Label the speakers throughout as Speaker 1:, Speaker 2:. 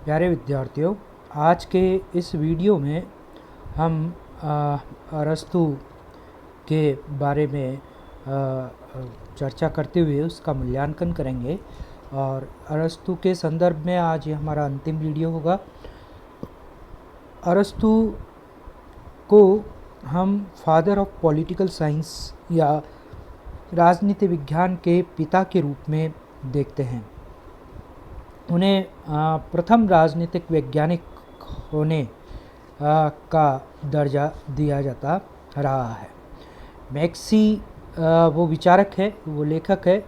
Speaker 1: प्यारे विद्यार्थियों, आज के इस वीडियो में हम अरस्तु के बारे में चर्चा करते हुए उसका मूल्यांकन करेंगे और अरस्तु के संदर्भ में आज ये हमारा अंतिम वीडियो होगा। अरस्तु को हम फादर ऑफ पॉलिटिकल साइंस या राजनीति विज्ञान के पिता के रूप में देखते हैं। उन्हें प्रथम राजनीतिक वैज्ञानिक होने का दर्जा दिया जाता रहा है। मैक्सी वो विचारक है, वो लेखक है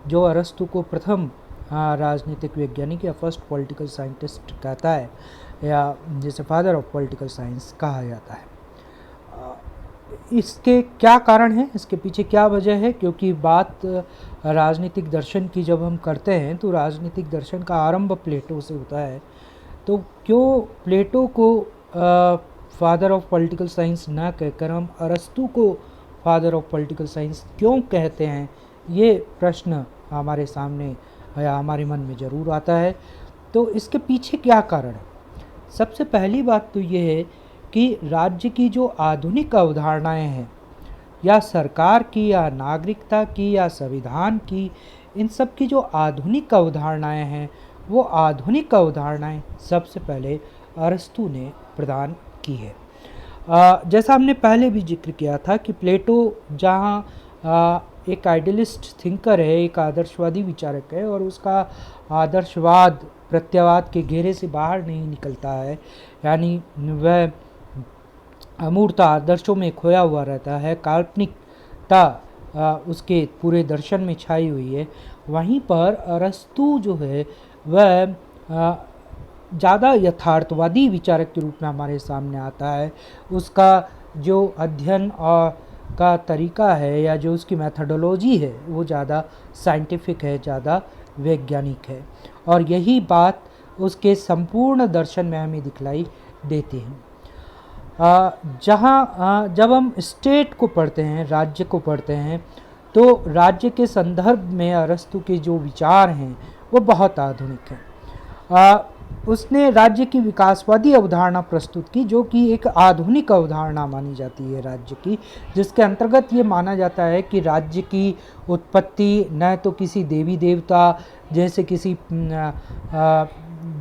Speaker 1: जो अरस्तु को प्रथम राजनीतिक वैज्ञानिक या फर्स्ट पॉलिटिकल साइंटिस्ट कहता है, या जिसे फादर ऑफ पॉलिटिकल साइंस कहा जाता है। इसके क्या कारण हैं, इसके पीछे क्या वजह है? क्योंकि बात राजनीतिक दर्शन की जब हम करते हैं तो राजनीतिक दर्शन का आरंभ प्लेटो से होता है। तो क्यों प्लेटो को फादर ऑफ पॉलिटिकल साइंस ना कहकर हम अरस्तु को फादर ऑफ पॉलिटिकल साइंस क्यों कहते हैं, ये प्रश्न हमारे सामने या हमारे मन में ज़रूर आता है। तो इसके पीछे क्या कारण है? सबसे पहली बात तो ये है कि राज्य की जो आधुनिक अवधारणाएं हैं, या सरकार की या नागरिकता की या संविधान की, इन सब की जो आधुनिक अवधारणाएं हैं, वो आधुनिक अवधारणाएं सबसे पहले अरस्तु ने प्रदान की है। जैसा हमने पहले भी जिक्र किया था कि प्लेटो जहाँ एक आइडियलिस्ट थिंकर है, एक आदर्शवादी विचारक है, और उसका आदर्शवाद प्रत्ययवाद के घेरे से बाहर नहीं निकलता है, यानी वह अमूर्त आदर्शों में खोया हुआ रहता है, काल्पनिकता उसके पूरे दर्शन में छाई हुई है। वहीं पर अरस्तु जो है वह ज़्यादा यथार्थवादी विचारक के रूप में हमारे सामने आता है। उसका जो अध्ययन का तरीका है, या जो उसकी मैथडोलॉजी है, वो ज़्यादा साइंटिफिक है, ज़्यादा वैज्ञानिक है, और यही बात उसके संपूर्ण दर्शन में हमें दिखलाई देती है। जब हम स्टेट को पढ़ते हैं, राज्य को पढ़ते हैं, तो राज्य के संदर्भ में अरस्तु के जो विचार हैं वो बहुत आधुनिक हैं। उसने राज्य की विकासवादी अवधारणा प्रस्तुत की, जो कि एक आधुनिक अवधारणा मानी जाती है राज्य की, जिसके अंतर्गत ये माना जाता है कि राज्य की उत्पत्ति न तो किसी देवी देवता जैसे किसी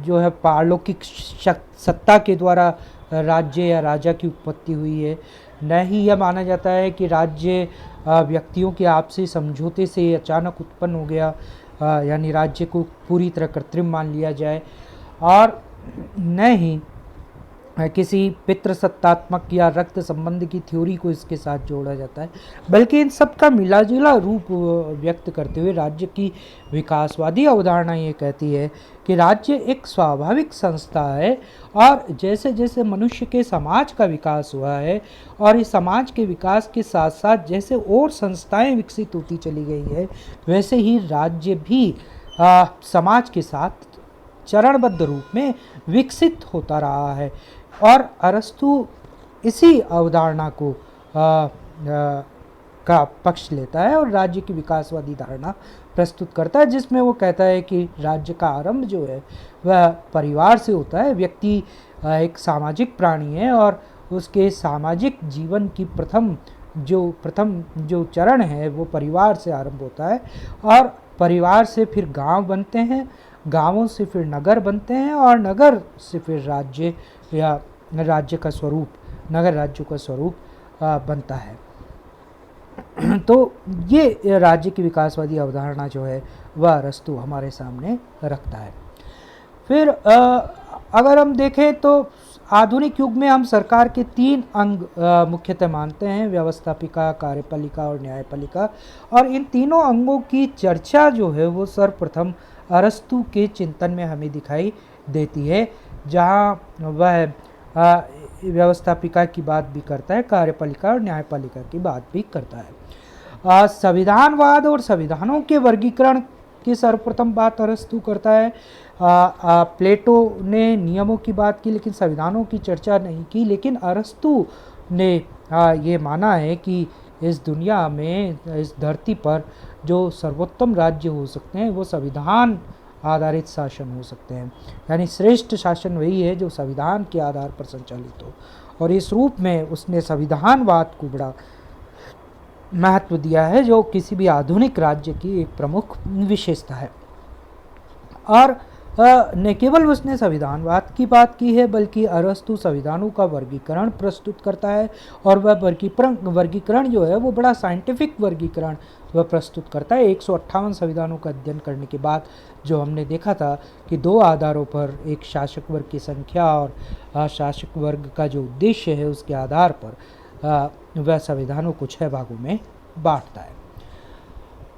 Speaker 1: जो है पारलौकिक सत्ता के द्वारा राज्य या राजा की उत्पत्ति हुई है, न ही यह माना जाता है कि राज्य व्यक्तियों के आपसी समझौते से अचानक उत्पन्न हो गया, यानी राज्य को पूरी तरह कृत्रिम मान लिया जाए, और न ही किसी पितृसत्तात्मक या रक्त संबंध की थ्योरी को इसके साथ जोड़ा जाता है, बल्कि इन सब का मिलाजुला रूप व्यक्त करते हुए राज्य की विकासवादी अवधारणा ये कहती है कि राज्य एक स्वाभाविक संस्था है, और जैसे जैसे मनुष्य के समाज का विकास हुआ है, और इस समाज के विकास के साथ साथ जैसे और संस्थाएं विकसित होती चली गई है, वैसे ही राज्य भी समाज के साथ चरणबद्ध रूप में विकसित होता रहा है। और अरस्तु इसी अवधारणा को का पक्ष लेता है और राज्य की विकासवादी धारणा प्रस्तुत करता है, जिसमें वो कहता है कि राज्य का आरंभ जो है वह परिवार से होता है। व्यक्ति एक सामाजिक प्राणी है, और उसके सामाजिक जीवन की प्रथम जो चरण है वो परिवार से आरंभ होता है, और परिवार से फिर गांव बनते हैं, गांवों से फिर नगर बनते हैं, और नगर से फिर राज्य या राज्य का स्वरूप, नगर राज्य का स्वरूप बनता है। तो ये राज्य की विकासवादी अवधारणा जो है वह अरस्तु हमारे सामने रखता है। फिर अगर हम देखें तो आधुनिक युग में हम सरकार के 3 अंग मुख्यतः मानते हैं: व्यवस्थापिका, कार्यपालिका और न्यायपालिका। और इन तीनों अंगों की चर्चा जो है वो सर्वप्रथम अरस्तु के चिंतन में हमें दिखाई देती है, जहाँ वह व्यवस्थापिका की बात भी करता है, कार्यपालिका और न्यायपालिका की बात भी करता है। संविधानवाद और संविधानों के वर्गीकरण की सर्वप्रथम बात अरस्तु करता है। प्लेटो ने नियमों की बात की, लेकिन संविधानों की चर्चा नहीं की। लेकिन अरस्तु ने ये माना है कि इस दुनिया में, इस धरती पर जो सर्वोत्तम राज्य हो सकते हैं वो संविधान आधारित शासन हो सकते हैं। यानी श्रेष्ठ शासन वही है जो संविधान के आधार पर संचालित हो, और इस रूप में उसने संविधानवाद को बड़ा महत्व दिया है, जो किसी भी आधुनिक राज्य की एक प्रमुख विशेषता है। और न केवल उसने संविधानवाद की बात की है, बल्कि अरस्तु संविधानों का वर्गीकरण प्रस्तुत करता है, और वह वर्गीकरण जो है वो बड़ा साइंटिफिक वर्गीकरण वह प्रस्तुत करता है। 158 संविधानों का अध्ययन करने के बाद जो हमने देखा था कि दो आधारों पर, एक शासक वर्ग की संख्या और शासक वर्ग का जो उद्देश्य है उसके आधार पर वह संविधानों को 6 भागों में बांटता है।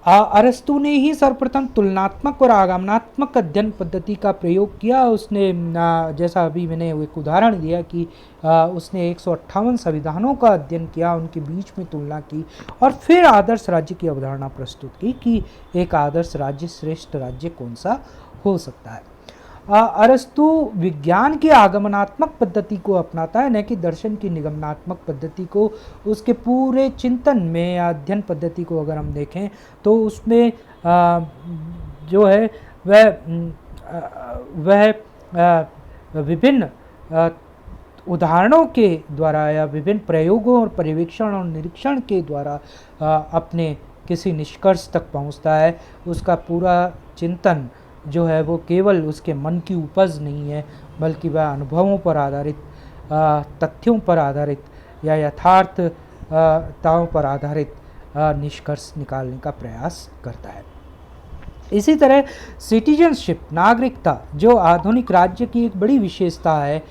Speaker 1: अरस्तु ने ही सर्वप्रथम तुलनात्मक और आगमनात्मक अध्ययन पद्धति का प्रयोग किया। उसने जैसा अभी मैंने एक उदाहरण दिया कि उसने 158 संविधानों का अध्ययन किया, उनके बीच में तुलना की, और फिर आदर्श राज्य की अवधारणा प्रस्तुत की कि एक आदर्श राज्य, श्रेष्ठ राज्य कौन सा हो सकता है। अरस्तु विज्ञान की आगमनात्मक पद्धति को अपनाता है, न कि दर्शन की निगमनात्मक पद्धति को। उसके पूरे चिंतन में या अध्ययन पद्धति को अगर हम देखें तो उसमें जो है वह विभिन्न उदाहरणों के द्वारा या विभिन्न प्रयोगों और पर्यवेक्षण और निरीक्षण के द्वारा अपने किसी निष्कर्ष तक पहुंचता है। उसका पूरा चिंतन जो है वो केवल उसके मन की उपज नहीं है, बल्कि वह अनुभवों पर आधारित, तथ्यों पर आधारित या यथार्थताओं पर आधारित निष्कर्ष निकालने का प्रयास करता है। इसी तरह सिटीजनशिप, नागरिकता, जो आधुनिक राज्य की एक बड़ी विशेषता है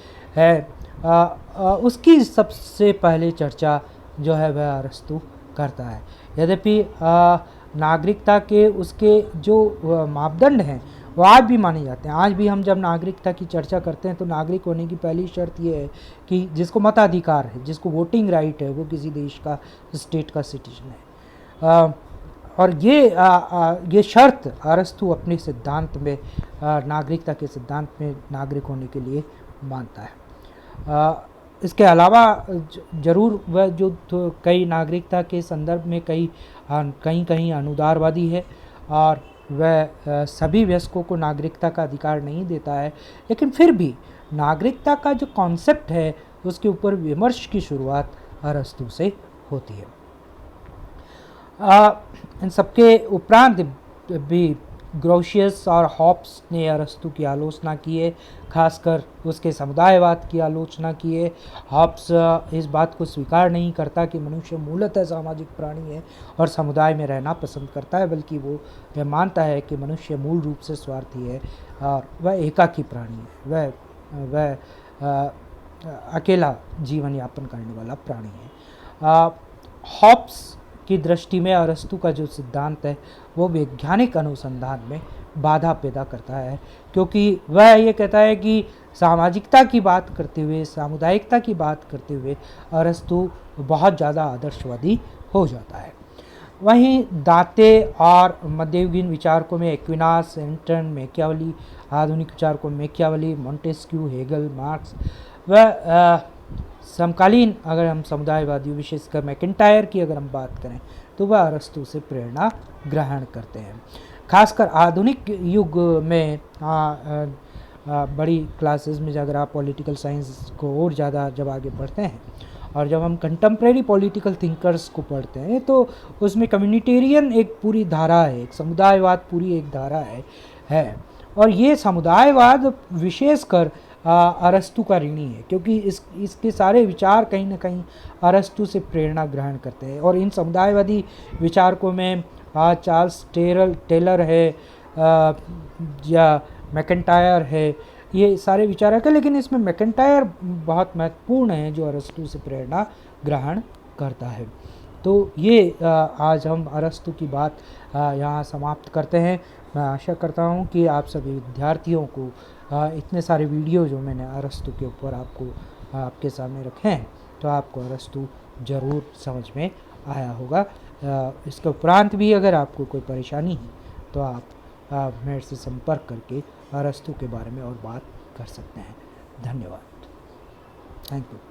Speaker 1: उसकी सबसे पहले चर्चा जो है वह अरस्तु करता है। यद्यपि नागरिकता के उसके जो मापदंड हैं वो आज भी माने जाते हैं। आज भी हम जब नागरिकता की चर्चा करते हैं तो नागरिक होने की पहली शर्त ये है कि जिसको मताधिकार है, जिसको वोटिंग राइट है, वो किसी देश का, स्टेट का सिटीजन है। और ये शर्त अरस्तु अपने सिद्धांत में, नागरिकता के सिद्धांत में नागरिक होने के लिए मानता है। इसके अलावा जरूर वह जो कई नागरिकता के संदर्भ में कहीं अनुदारवादी है, और वह सभी वयस्कों को नागरिकता का अधिकार नहीं देता है, लेकिन फिर भी नागरिकता का जो कॉन्सेप्ट है उसके ऊपर विमर्श की शुरुआत अरस्तु से होती है। इन सबके उपरांत भी ग्रोशियस और हॉब्स ने अरस्तु की आलोचना की है, खासकर उसके समुदायवाद की आलोचना की है। हॉब्स इस बात को स्वीकार नहीं करता कि मनुष्य मूलतः सामाजिक प्राणी है और समुदाय में रहना पसंद करता है, बल्कि वो यह मानता है कि मनुष्य मूल रूप से स्वार्थी है और वह एकाकी प्राणी है, वह अकेला जीवन यापन करने वाला प्राणी है। हॉब्स की दृष्टि में अरस्तु का जो सिद्धांत है वो वैज्ञानिक अनुसंधान में बाधा पैदा करता है, क्योंकि वह ये कहता है कि सामाजिकता की बात करते हुए, सामुदायिकता की बात करते हुए अरस्तु बहुत ज़्यादा आदर्शवादी हो जाता है। वहीं दांते और मध्ययुगीन विचारकों में एक्विनास, एंटन, मैकियावेली, आधुनिक विचारकों में मैकियावेली, मॉन्टेस्क्यू, हेगल, मार्क्स, वह समकालीन अगर हम समुदायवादी, विशेषकर मैकेंटायर की अगर हम बात करें तो वह अरस्तु से प्रेरणा ग्रहण करते हैं। खासकर आधुनिक युग में बड़ी क्लासेस में अगर आप पॉलिटिकल साइंस को और ज़्यादा जब आगे बढ़ते हैं और जब हम कंटेम्प्रेरी पॉलिटिकल थिंकर्स को पढ़ते हैं तो उसमें कम्युनिटेरियन एक पूरी धारा है, एक समुदायवाद पूरी एक धारा है। और ये समुदायवाद विशेषकर अरस्तु का ऋणी है, क्योंकि इसके सारे विचार कहीं ना कहीं अरस्तु से प्रेरणा ग्रहण करते हैं। और इन समुदायवादी विचारकों में चार्ल्स टेलर है या मैकेंटायर है, ये सारे विचारक हैं, लेकिन इसमें मैकेंटायर बहुत महत्वपूर्ण है जो अरस्तु से प्रेरणा ग्रहण करता है। तो ये आज हम अरस्तु की बात यहाँ समाप्त करते हैं। मैं आशा करता हूँ कि आप सभी विद्यार्थियों को इतने सारे वीडियो जो मैंने अरस्तु के ऊपर आपके सामने रखे हैं तो आपको अरस्तु ज़रूर समझ में आया होगा। इसके उपरांत भी अगर आपको कोई परेशानी है तो आप मेरे से संपर्क करके अरस्तु के बारे में और बात कर सकते हैं। धन्यवाद। Thank you.